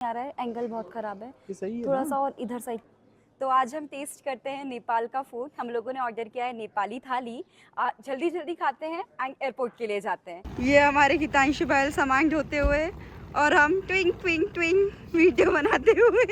आ रहा है, एंगल बहुत खराब है। ये सही है थोड़ा ना? सा और इधर साइड। तो आज हम टेस्ट करते हैं नेपाल का फूड। हम लोगों ने ऑर्डर किया है नेपाली थाली। जल्दी जल्दी खाते हैं एंड एयरपोर्ट के लिए जाते हैं। ये हमारे हितांशु बैल सामान ढोते हुए और हम ट्विंग ट्विंग ट्विंग वीडियो बनाते हुए।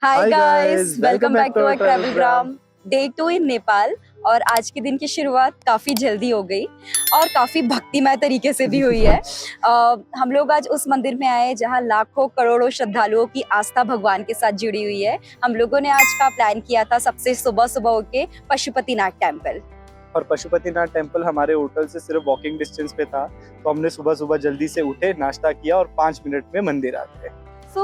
Hi Hi guys, guys, welcome welcome back back to to our our travel travelgram day 2 in Nepal. और आज के दिन की शुरुआत काफ़ी जल्दी हो गई और काफ़ी भक्तिमय तरीके से भी हुई है। हम लोग आज उस मंदिर में आए जहां लाखों करोड़ों श्रद्धालुओं की आस्था भगवान के साथ जुड़ी हुई है। हम लोगों ने आज का प्लान किया था सबसे सुबह सुबह उठ के पशुपतिनाथ टेम्पल। और पशुपतिनाथ टेम्पल हमारे होटल से सिर्फ वॉकिंग डिस्टेंस पे था, तो हमने सुबह सुबह जल्दी से उठे, नाश्ता किया और 5 मिनट में मंदिर आ गए।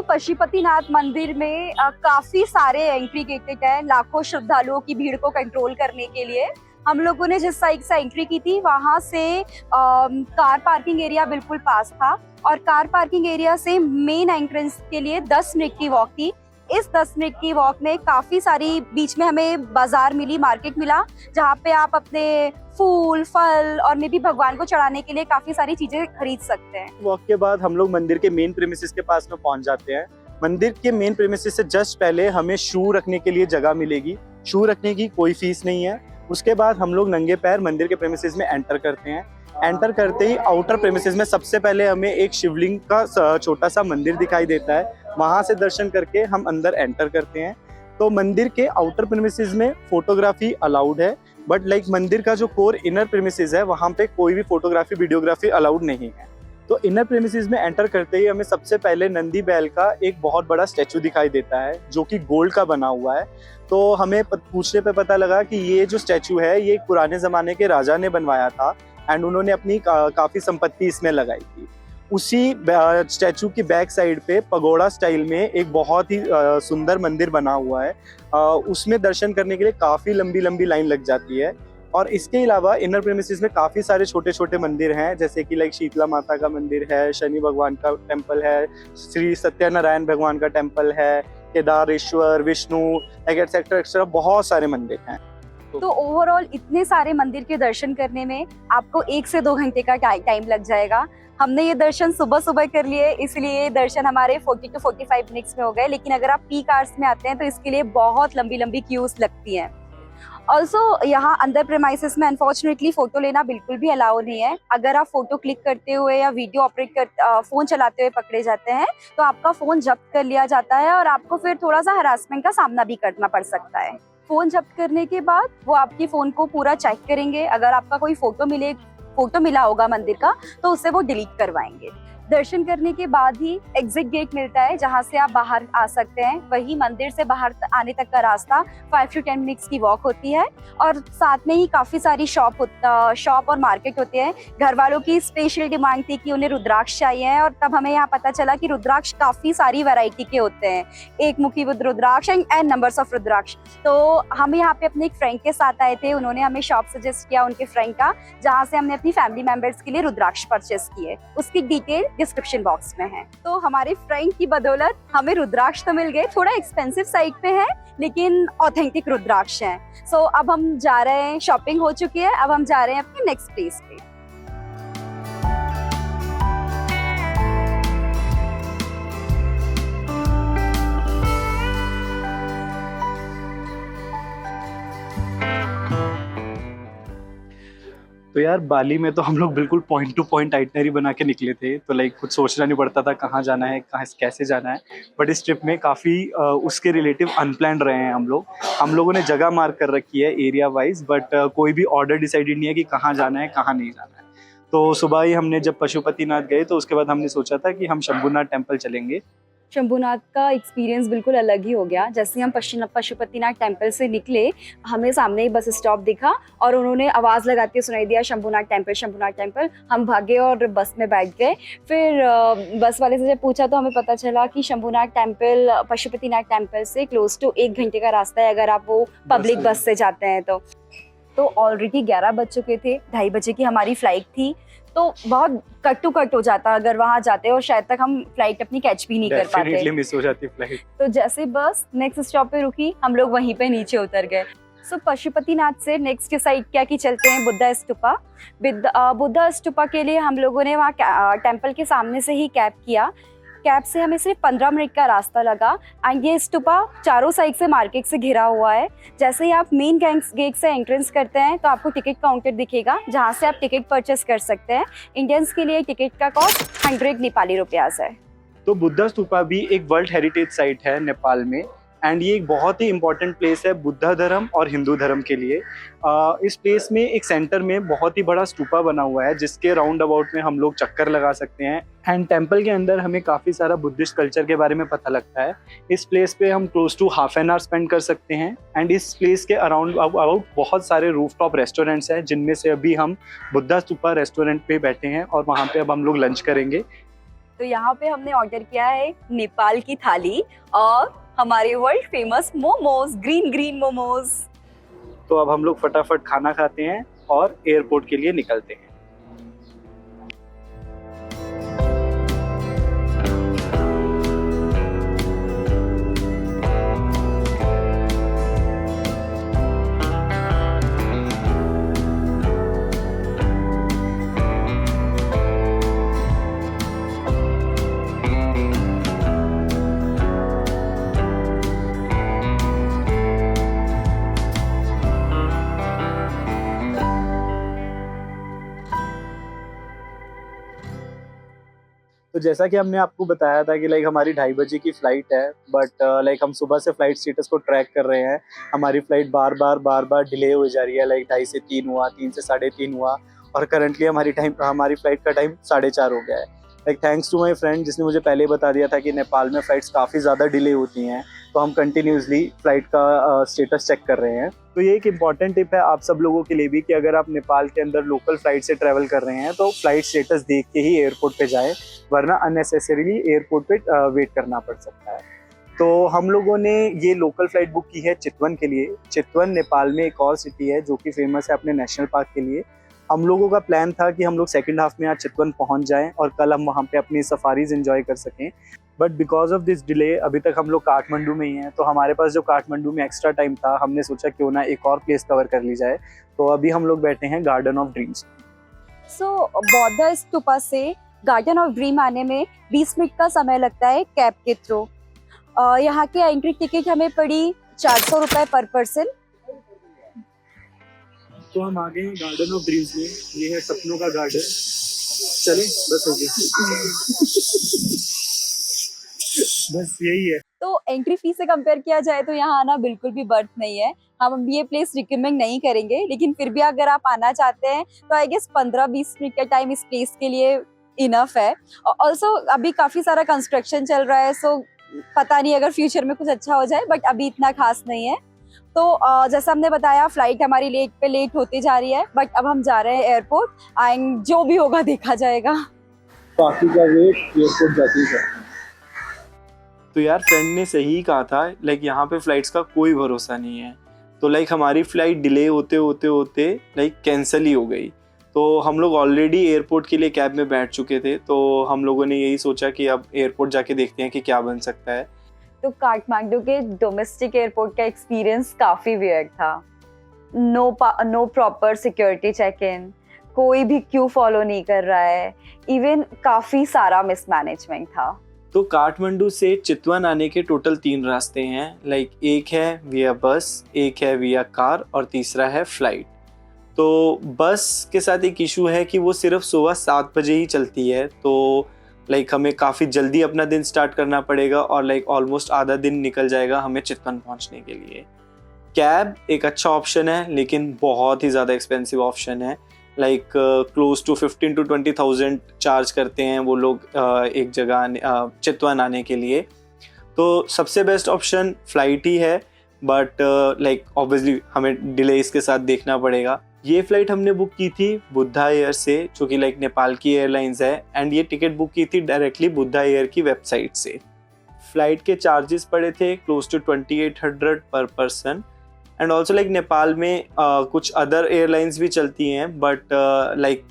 पशुपतिनाथ मंदिर में काफी सारे एंट्री गेटेड है लाखों श्रद्धालुओं की भीड़ को कंट्रोल करने के लिए। हम लोगों ने जिस साइड से एंट्री की थी वहां से कार पार्किंग एरिया बिल्कुल पास था और कार पार्किंग एरिया से मेन एंट्रेंस के लिए 10 मिनट की वॉक थी। इस 10 मिनट की वॉक में काफी सारी बीच में हमें बाजार मिली, मार्केट मिला, जहाँ पे आप अपने फूल फल और मे भी भगवान को चढ़ाने के लिए काफी सारी चीजें खरीद सकते हैं। वॉक के बाद हम लोग मंदिर के मेन प्रेमिसेस के पास में पहुंच जाते हैं। मंदिर के मेन प्रेमिसेस से जस्ट पहले हमें शू रखने के लिए जगह मिलेगी। शू रखने की कोई फीस नहीं है। उसके बाद हम लोग नंगे पैर मंदिर के प्रेमिसेस में एंटर करते हैं। एंटर करते ही आउटर प्रेमिसेस में सबसे पहले हमें एक शिवलिंग का छोटा सा मंदिर दिखाई देता है। वहां से दर्शन करके हम अंदर एंटर करते हैं। तो मंदिर के आउटर प्रेमिसेस में फोटोग्राफी अलाउड है, बट लाइक मंदिर का जो कोर इनर प्रेमिसेस है वहां पे कोई भी फोटोग्राफी वीडियोग्राफी अलाउड नहीं है। तो इनर प्रेमिसेस में एंटर करते ही हमें सबसे पहले नंदी बैल का एक बहुत बड़ा स्टैचू दिखाई देता है जो कि गोल्ड का बना हुआ है। तो हमें पूछने पे पता लगा कि ये जो स्टैचू है ये एक पुराने जमाने के राजा ने बनवाया था एंड उन्होंने अपनी काफी संपत्ति इसमें लगाई थी। उसी स्टैचू की बैक साइड पे पगोड़ा स्टाइल में एक बहुत ही सुंदर मंदिर बना हुआ है। उसमें दर्शन करने के लिए काफी लंबी लंबी लाइन लग जाती है। और इसके अलावा इनर प्रेमिसेस में काफी सारे छोटे छोटे मंदिर हैं, जैसे कि लाइक शीतला माता का मंदिर है, शनि भगवान का टेम्पल है, श्री सत्यनारायण भगवान का टेम्पल है, केदारेश्वर, विष्णु एक्सेट्रा एक्सेट्रा बहुत सारे मंदिर हैं। तो ओवरऑल इतने सारे मंदिर के दर्शन करने में आपको 1 से 2 घंटे का टाइम लग जाएगा। हमने ये दर्शन सुबह सुबह कर लिए, इसलिए ये दर्शन हमारे 40 to 45 मिनट्स में हो गए। लेकिन अगर आप पीक आवर्स में आते हैं तो इसके लिए बहुत लंबी लंबी क्यूज लगती हैं। ऑल्सो यहाँ अंदर प्रेमाइसेस में अनफॉर्चुनेटली फोटो लेना बिल्कुल भी अलाउ नहीं है। अगर आप फोटो क्लिक करते हुए या वीडियो ऑपरेट कर फोन चलाते हुए पकड़े जाते हैं तो आपका फोन जब्त कर लिया जाता है और आपको फिर थोड़ा सा हरासमेंट का सामना भी करना पड़ सकता है। फोन जब्त करने के बाद वो आपकी फोन को पूरा चेक करेंगे। अगर आपका कोई फोटो मिला होगा मंदिर का तो उसे वो डिलीट करवाएंगे। दर्शन करने के बाद ही एग्जिट गेट मिलता है जहां से आप बाहर आ सकते हैं। वही मंदिर से बाहर आने तक का रास्ता 5 to 10 मिनट्स की वॉक होती है और साथ में ही काफी सारी शॉप और मार्केट होते हैं। घर वालों की स्पेशल डिमांड थी कि उन्हें रुद्राक्ष चाहिए और तब हमें यहाँ पता चला कि रुद्राक्ष काफी सारी वैरायटी के होते हैं, एक मुखी रुद्राक्ष एंड नंबर्स ऑफ रुद्राक्ष। तो हम यहाँ पे अपने एक फ्रेंड के साथ आए थे, उन्होंने हमें शॉप सजेस्ट किया उनके फ्रेंड का, जहाँ से हमने अपनी फैमिली मेंबर्स के लिए रुद्राक्ष परचेस किए। उसकी डिटेल डिस्क्रिप्शन बॉक्स में है। तो हमारे फ्रेंड की बदौलत हमें रुद्राक्ष तो मिल गए, थोड़ा एक्सपेंसिव साइड पे है लेकिन ऑथेंटिक रुद्राक्ष हैं। सो अब हम जा रहे हैं, शॉपिंग हो चुकी है, अब हम जा रहे हैं अपने नेक्स्ट प्लेस पे। तो यार बाली में तो हम लोग बिल्कुल पॉइंट टू पॉइंट आइटनरी बना के निकले थे, तो लाइक कुछ सोचना नहीं पड़ता था कहाँ जाना है, कहाँ कैसे जाना है। बट इस ट्रिप में काफ़ी उसके रिलेटिव अनप्लान्ड रहे हैं हम लोगों ने जगह मार्क कर रखी है एरिया वाइज, बट कोई भी ऑर्डर डिसाइडेड नहीं है कि कहाँ जाना है कहाँ नहीं जाना है। तो सुबह ही हमने जब पशुपतिनाथ गए तो उसके बाद हमने सोचा था कि हम शंभुनाथ टेम्पल चलेंगे। शंभुनाथ का एक्सपीरियंस बिल्कुल अलग ही हो गया। जैसे हम पशुपतिनाथ टेम्पल से निकले, हमें सामने ही बस स्टॉप दिखा और उन्होंने आवाज़ लगाते सुनाई दिया शंभुनाथ टेम्पल, शंभुनाथ टेम्पल। हम भागे और बस में बैठ गए। फिर बस वाले से जब पूछा तो हमें पता चला कि शंभुनाथ टेम्पल पशुपतिनाथ टेम्पल से क्लोज टू 1 घंटे का रास्ता है अगर आप वो पब्लिक बस से जाते हैं तो ऑलरेडी 11 बज चुके थे, 2:30 बजे की हमारी फ्लाइट थी। तो बहुत कट टू कट हो जाता अगर वहाँ जाते और शायद तक हम फ्लाइट अपनी कैच भी नहीं कर पाते। डेफिनेटली मिस हो जाती फ्लाइट। तो जैसे बस नेक्स्ट स्टॉप पे रुकी, हम लोग वहीं पे नीचे उतर गए। सो पशुपतिनाथ से नेक्स्ट के साइड क्या की चलते हैं बुद्धा स्तूपा। बुद्धा स्तूपा के लिए हम लोगों ने वहाँ टेम्पल के सामने से ही कैब किया। कैब से हमें सिर्फ 15 मिनट का रास्ता लगा। एंड ये स्तूपा चारों साइड से मार्केट से घिरा हुआ है। जैसे ही आप मेन गेट से एंट्रेंस करते हैं तो आपको टिकट काउंटर दिखेगा जहाँ से आप टिकट परचेस कर सकते हैं। इंडियंस के लिए टिकट का कॉस्ट 100 नेपाली रुपयास है। तो बुद्धा स्तूपा भी एक वर्ल्ड हेरिटेज साइट है नेपाल में, एंड ये एक बहुत ही इंपॉर्टेंट प्लेस है बुद्ध धर्म और हिंदू धर्म के लिए। इस प्लेस में एक सेंटर में बहुत ही बड़ा स्तूपा बना हुआ है जिसके राउंड अबाउट में हम लोग चक्कर लगा सकते हैं। एंड टेम्पल के अंदर हमें काफ़ी सारा बुद्धिस्ट कल्चर के बारे में पता लगता है। इस प्लेस पे हम close to half an hour spend कर सकते हैं। एंड इस प्लेस के अराउंड अबाउट बहुत सारे रूफटॉप रेस्टोरेंट्स हैं, जिनमें से अभी हम बुद्धा स्तूपा रेस्टोरेंट पे बैठे हैं और वहाँ पे अब हम लोग लंच करेंगे। तो यहाँ पे हमने ऑर्डर किया है नेपाल की थाली और हमारे world famous momos, green momos. तो अब हम लोग फटाफट खाना खाते हैं और एयरपोर्ट के लिए निकलते हैं। तो जैसा कि हमने आपको बताया था कि लाइक हमारी 2:30 बजे की फ़्लाइट है, बट लाइक हम सुबह से फ़्लाइट स्टेटस को ट्रैक कर रहे हैं। हमारी फ़्लाइट बार बार डिले हो जा रही है। लाइक 2:30 से 3 हुआ, 3 से 3:30 हुआ और करंटली हमारी फ़्लाइट का टाइम 4:30 हो गया है। Like thanks to my friend जिसने मुझे पहले ही बता दिया था कि नेपाल में फ़्लाइट्स काफ़ी ज़्यादा डिले होती हैं, तो हम कंटिन्यूसली फ़्लाइट का स्टेटस चेक कर रहे हैं। तो ये एक इम्पॉर्टेंट टिप है आप सब लोगों के लिए भी कि अगर आप नेपाल के अंदर लोकल फ़्लाइट से ट्रैवल कर रहे हैं तो फ़्लाइट स्टेटस देख के ही एयरपोर्ट पे जाएं, वरना अननेसेसरीली एयरपोर्ट पे वेट करना पड़ सकता है। तो हम लोगों ने ये लोकल फ़्लाइट बुक की है चितवन के लिए। चितवन नेपाल में एक और सिटी है जो कि फेमस है अपने नेशनल पार्क के लिए। हम लोगों का प्लान था कि हम लोग सेकंड हाफ में आज चितवन पहुंच जाएं और कल हम वहां पे अपनी सफारीज एंजॉय कर सकें, but because of this delay अभी तक हम लोग काठमांडू में ही हैं। तो हमारे पास जो काठमांडू में एक्स्ट्रा टाइम था, हमने सोचा क्यों ना एक और प्लेस कवर कर ली जाए। तो अभी हम लोग बैठे हैं गार्डन ऑफ ड्रीम्स। सो बौद्ध स्तूपा से गार्डन ऑफ ड्रीम आने में 20 मिनट का समय लगता है कैब के थ्रू। यहाँ की एंट्री टिकट हमें पड़ी 400 रुपये पर पर्सन। तो हम आ गए हैं गार्डन ऑफ ड्रीम्स में। ये है सपनों का गार्डन। चले बस हो गया बस यही है। तो एंट्री फीस से कंपेयर किया जाए तो यहाँ आना बिल्कुल भी बर्थ नहीं है। हम ये प्लेस रिकमेंड नहीं करेंगे, लेकिन फिर भी अगर आप आना चाहते हैं तो आई गेस 15-20 मिनट का टाइम इस प्लेस के लिए इनफ है। ऑल्सो अभी काफी सारा कंस्ट्रक्शन चल रहा है, सो पता नहीं अगर फ्यूचर में कुछ अच्छा हो जाए, बट अभी इतना खास नहीं है। तो जैसा हमने बताया फ्लाइट हमारी लेट होती जा रही है, बट अब हम जा रहे हैं एयरपोर्ट एंड जो भी होगा देखा जाएगा। बाकी का वेट एयरपोर्ट जाती है। तो यार फ्रेंड ने सही कहा था, लाइक यहाँ पे फ्लाइट्स का कोई भरोसा नहीं है। तो लाइक हमारी फ्लाइट डिले होते लाइक कैंसिल ही हो गई। तो हम लोग ऑलरेडी एयरपोर्ट के लिए कैब में बैठ चुके थे, तो हम लोगों ने यही सोचा कि अब एयरपोर्ट जाके देखते हैं कि क्या बन सकता है। तो काठमांडू के डोमेस्टिक एयरपोर्ट का एक्सपीरियंस काफी वियर्ड था। No proper security check in, कोई भी क्यू फॉलो नहीं कर रहा है, इवन काफी सारा मिसमैनेजमेंट था। तो काठमांडू से चितवन आने के टोटल 3 रास्ते हैं। लाइक एक है विया बस, एक है विया कार और तीसरा है फ्लाइट। तो बस के साथ एक इशू है कि वो सिर्फ सुबह 7 बजे ही चलती है। तो लाइक हमें काफ़ी जल्दी अपना दिन स्टार्ट करना पड़ेगा और लाइक ऑलमोस्ट आधा दिन निकल जाएगा हमें चितवन पहुंचने के लिए। कैब एक अच्छा ऑप्शन है, लेकिन बहुत ही ज़्यादा एक्सपेंसिव ऑप्शन है। Like close to 15 to 20,000 charge करते हैं वो लोग एक जगह चितवन आने के लिए। तो सबसे बेस्ट ऑप्शन फ्लाइट ही है, बट लाइक ऑब्वियसली हमें डिले इसके साथ देखना पड़ेगा। ये फ्लाइट हमने बुक की थी बुद्धा एयर से, जो कि लाइक नेपाल की एयरलाइंस है, एंड ये टिकट बुक की थी डायरेक्टली बुद्धा एयर की वेबसाइट से। फ्लाइट के चार्जेस पड़े थे क्लोज टू 2800 पर person. And also like Nepal में कुछ अदर एयरलाइंस भी चलती हैं, बट लाइक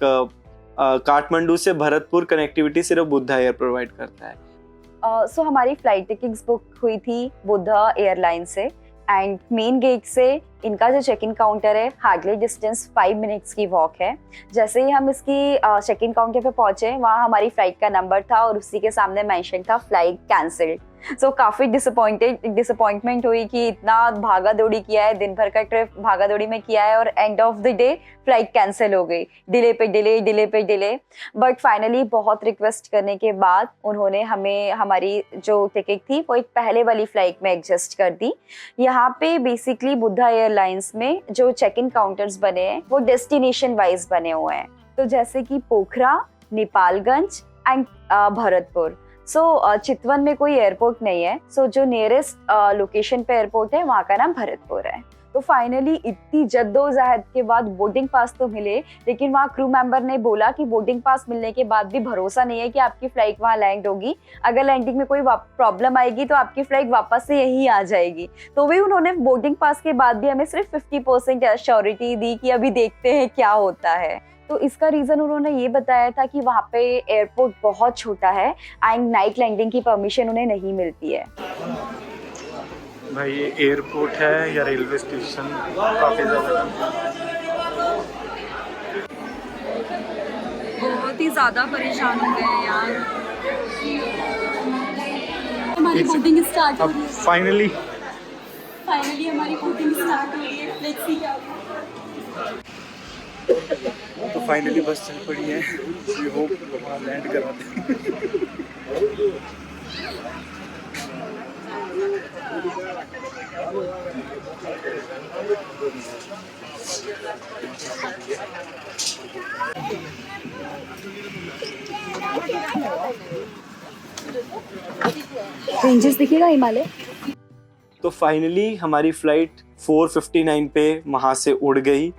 काठमांडू से भरतपुर कनेक्टिविटी सिर्फ बुद्धा एयर प्रोवाइड करता है। सो हमारी फ्लाइट टिकट्स बुक हुई थी बुद्धा एयरलाइन से एंड मेन गेट से इनका जो चेक इन काउंटर है हार्डली डिस्टेंस 5 मिनट्स की वॉक है। जैसे ही हम इसकी चेक इन काउंटर पे पहुंचे वहाँ हमारी फ्लाइट का नंबर था और उसी के सामने मेंशन था फ्लाइट कैंसिल्ड। सो काफ़ी डिसअपॉइंटमेंट हुई कि इतना भागा दौड़ी किया है, दिन भर का ट्रिप भागा दौड़ी में किया है और end of the day flight cancel हो गई, डिले पे डिले। बट फाइनली बहुत रिक्वेस्ट करने के बाद उन्होंने हमें हमारी जो टिकट थी वो एक पहले वाली फ्लाइट में एडजस्ट कर दी। यहाँ पे बेसिकली बुद्धा एयरलाइंस में जो चेक इन काउंटर्स बने हैं वो डेस्टिनेशन वाइज बने हुए हैं, तो जैसे कि पोखरा, नेपालगंज एंड भरतपुर। सो चितवन में कोई एयरपोर्ट नहीं है, सो जो नियरेस्ट लोकेशन पे एयरपोर्ट है वहाँ का नाम भरतपुर है। तो फाइनली इतनी जद्दोजहद के बाद बोर्डिंग पास तो मिले, लेकिन वहाँ क्रू मेंबर ने बोला कि बोर्डिंग पास मिलने के बाद भी भरोसा नहीं है कि आपकी फ्लाइट वहाँ लैंड होगी, अगर लैंडिंग में कोई प्रॉब्लम आएगी तो आपकी फ्लाइट वापस से यहीं आ जाएगी। तो भी उन्होंने बोर्डिंग पास के बाद भी हमें सिर्फ 50% एश्योरिटी दी कि अभी देखते हैं क्या होता है। तो इसका रीज़न उन्होंने ये बताया था कि वहाँ पे एयरपोर्ट बहुत छोटा है एंड नाइट लैंडिंग की परमिशन उन्हें नहीं मिलती है। भाई ये एयरपोर्ट है या रेलवे स्टेशन, काफ़ी ज़्यादा बहुत ही ज़्यादा परेशान हो गए हैं यार। हमारी बोर्डिंग स्टार्ट हो रही है। फाइनली हमारी बोर्डिंग स्टार्ट हो रही है। लेट्स सी क्या होगा। तो फाइनली बस चल पड़ी है, वी होप वहाँ लैंड करा दें। रेंजेस दिखेगा हिमालय। तो फाइनली हमारी फ्लाइट 4:59 पे वहाँ से उड़ गई।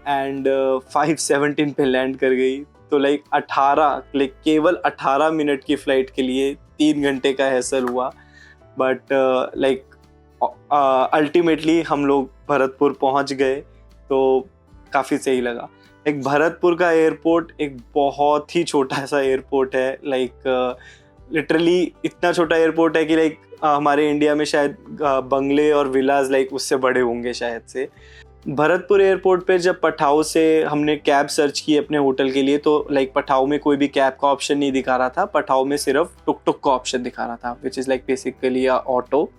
एंड 5:17 पे लैंड कर गई। तो केवल 18 मिनट की फ़्लाइट के लिए 3 घंटे का हैसल हुआ। बट अल्टीमेटली हम लोग भरतपुर पहुंच गए, तो काफ़ी सही लगा। भरतपुर का एयरपोर्ट एक बहुत ही छोटा सा एयरपोर्ट है। लिटरली इतना छोटा एयरपोर्ट है कि हमारे इंडिया में शायद बंगले और विलाज उससे बड़े होंगे शायद से। भरतपुर एयरपोर्ट पे जब पठाऊ से हमने कैब सर्च की अपने होटल के लिए, तो पठाऊ में कोई भी कैब का ऑप्शन नहीं दिखा रहा था। पठाऊ में सिर्फ टुक टुक का ऑप्शन दिखा रहा था, विच इज़ बेसिकली ऑटो।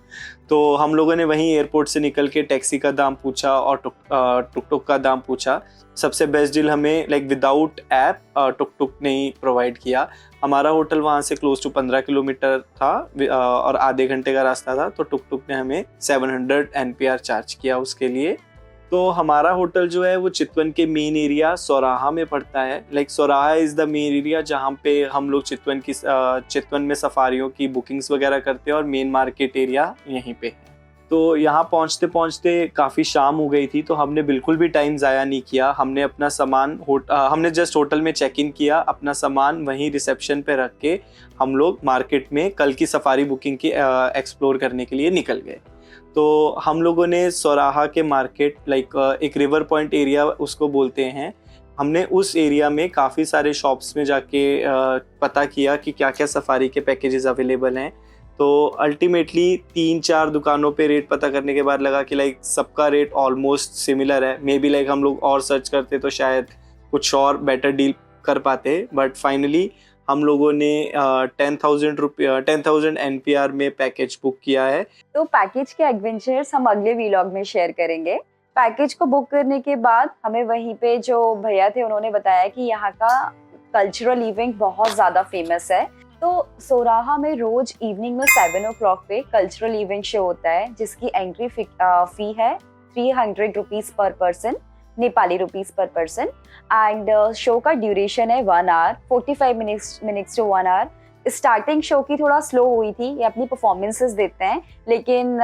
तो हम लोगों ने वहीं एयरपोर्ट से निकल के टैक्सी का दाम पूछा और टुक टुक का दाम पूछा। सबसे बेस्ट डील हमें विदाउट ऐप टुक टुक ने ही प्रोवाइड किया। हमारा होटल वहाँ से क्लोज टू 15 किलोमीटर था और आधे घंटे का रास्ता था, तो टुक टुक ने हमें 700 NPR चार्ज किया उसके लिए। तो हमारा होटल जो है वो चितवन के मेन एरिया सौराहा में पड़ता है। Sauraha is the main area जहाँ पे हम लोग चितवन में सफारियों की बुकिंग्स वगैरह करते हैं और मेन मार्केट एरिया यहीं पे है। तो यहाँ पहुँचते पहुँचते काफ़ी शाम हो गई थी, तो हमने बिल्कुल भी टाइम ज़ाया नहीं किया। हमने अपना सामान हमने जस्ट होटल में चेक इन किया, अपना सामान वहीं रिसेप्शन पे रख के हम लोग मार्केट में कल की सफारी बुकिंग की एक्सप्लोर करने के लिए निकल गए। तो हम लोगों ने सौराहा के मार्केट एक रिवर पॉइंट एरिया उसको बोलते हैं, हमने उस एरिया में काफ़ी सारे शॉप्स में जाके पता किया कि क्या क्या सफारी के पैकेजेस अवेलेबल हैं। तो अल्टीमेटली 3-4 दुकानों पे रेट पता करने के बाद लगा कि सबका रेट ऑलमोस्ट सिमिलर है। मे बी हम लोग और सर्च करते तो शायद कुछ और बेटर डील कर पाते। बट फाइनली हम लोगों ने 10,000 NPR में पैकेज बुक किया है। तो पैकेज के एडवेंचर्स हम अगले व्लॉग में शेयर करेंगे। पैकेज को बुक करने के बाद हमें वहीं पे जो भैया थे उन्होंने बताया कि यहाँ का कल्चरल इवेंट बहुत ज़्यादा फेमस है। तो सौराहा में रोज इवनिंग में 7 o'clock पे कल्चरल इवेंट शो होता है, जिसकी एंट्री फी है 300 rupees per person, Nepali rupees per person. And show का ड्यूरेशन है 1 hour, 45 minutes to 1 hour। Starting show की थोड़ा स्लो हुई थी, ये अपनी परफॉर्मेंसेस देते हैं, लेकिन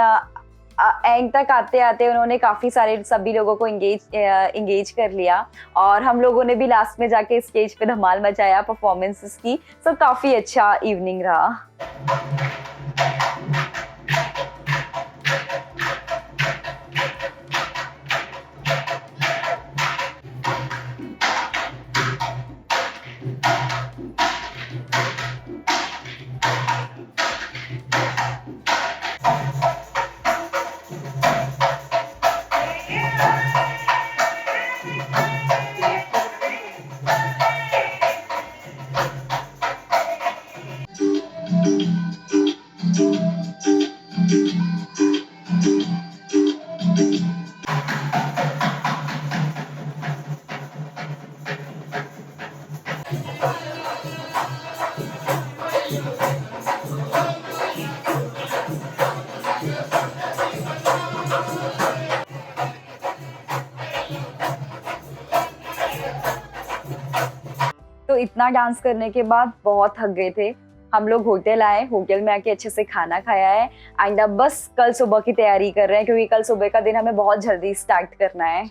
एंड तक आते आते उन्होंने काफी सारे सभी लोगों को इंगेज कर लिया और हम लोगों ने भी लास्ट में जाके स्टेज पे धमाल मचाया परफॉर्मेंसेस की। सब काफी अच्छा इवनिंग रहा। तो इतना डांस करने के बाद बहुत थक गए थे हम लोग। होटल आए, होटल में आके अच्छे से खाना खाया है एंड अब बस कल सुबह की तैयारी कर रहे हैं क्योंकि कल सुबह का दिन हमें बहुत जल्दी स्टार्ट करना है।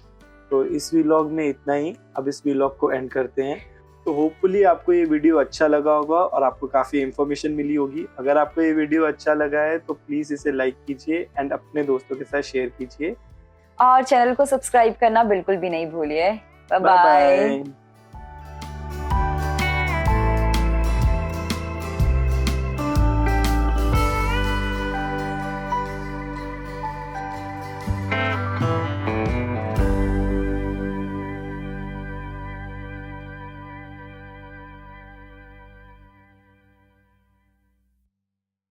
तो इस व्लॉग में इतना ही, अब इस व्लॉग को एंड करते हैं। तो होपफुली आपको ये वीडियो अच्छा लगा होगा और आपको काफ़ी इन्फॉर्मेशन मिली होगी। अगर आपको ये वीडियो अच्छा लगा है तो प्लीज़ इसे लाइक कीजिए एंड अपने दोस्तों के साथ शेयर कीजिए और चैनल को सब्सक्राइब करना बिल्कुल भी नहीं भूलिए। Bye bye. बाय।